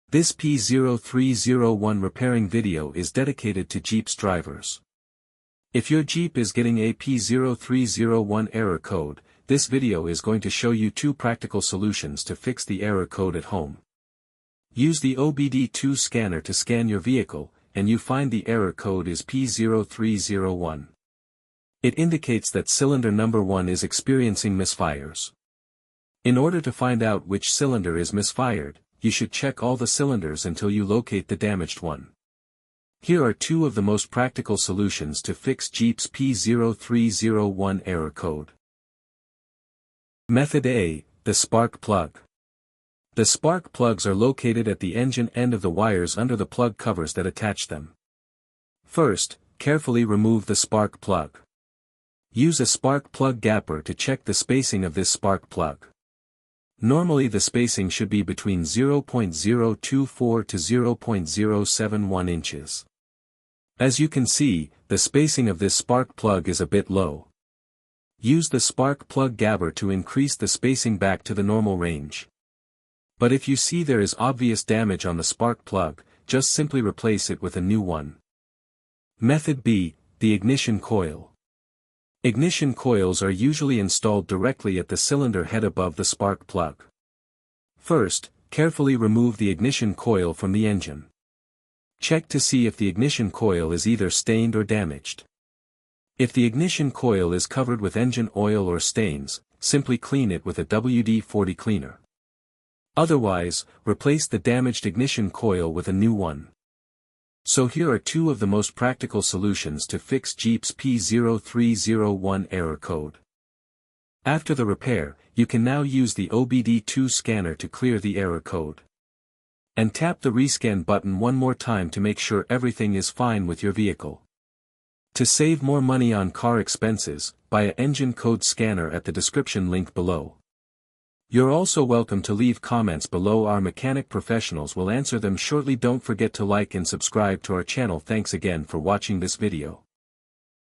This P0301 repairing video is dedicated to Jeep's drivers. If your Jeep is getting a P0301 error code, this video is going to show you 2 practical solutions to fix the error code at home. Use the OBD2 scanner to scan your vehicle, and you find the error code is P0301. It indicates that cylinder number 1 is experiencing misfires. In order to find out which cylinder is misfired, you should check all the cylinders until you locate the damaged one. Here are 2 of the most practical solutions to fix Jeep's P0301 error code. Method A, the spark plug. The spark plugs are located at the engine end of the wires under the plug covers that attach them. First, carefully remove the spark plug. Use a spark plug gapper to check the spacing of this spark plug. Normally the spacing should be between 0.024 to 0.071 inches. As you can see, the spacing of this spark plug is a bit low. Use the spark plug gapper to increase the spacing back to the normal range. But if you see there is obvious damage on the spark plug, just simply replace it with a new one. Method B, the ignition coil. Ignition coils are usually installed directly at the cylinder head above the spark plug. First, carefully remove the ignition coil from the engine. Check to see if the ignition coil is either stained or damaged. If the ignition coil is covered with engine oil or stains, simply clean it with a WD-40 cleaner. Otherwise, replace the damaged ignition coil with a new one. So here are 2 of the most practical solutions to fix Jeep's P0301 error code. After the repair, you can now use the OBD2 scanner to clear the error code. And tap the rescan button one more time to make sure everything is fine with your vehicle. To save more money on car expenses, buy an engine code scanner at the description link below. You're also welcome to leave comments below. Our mechanic professionals will answer them shortly. Don't forget to like and subscribe to our channel. Thanks again for watching this video.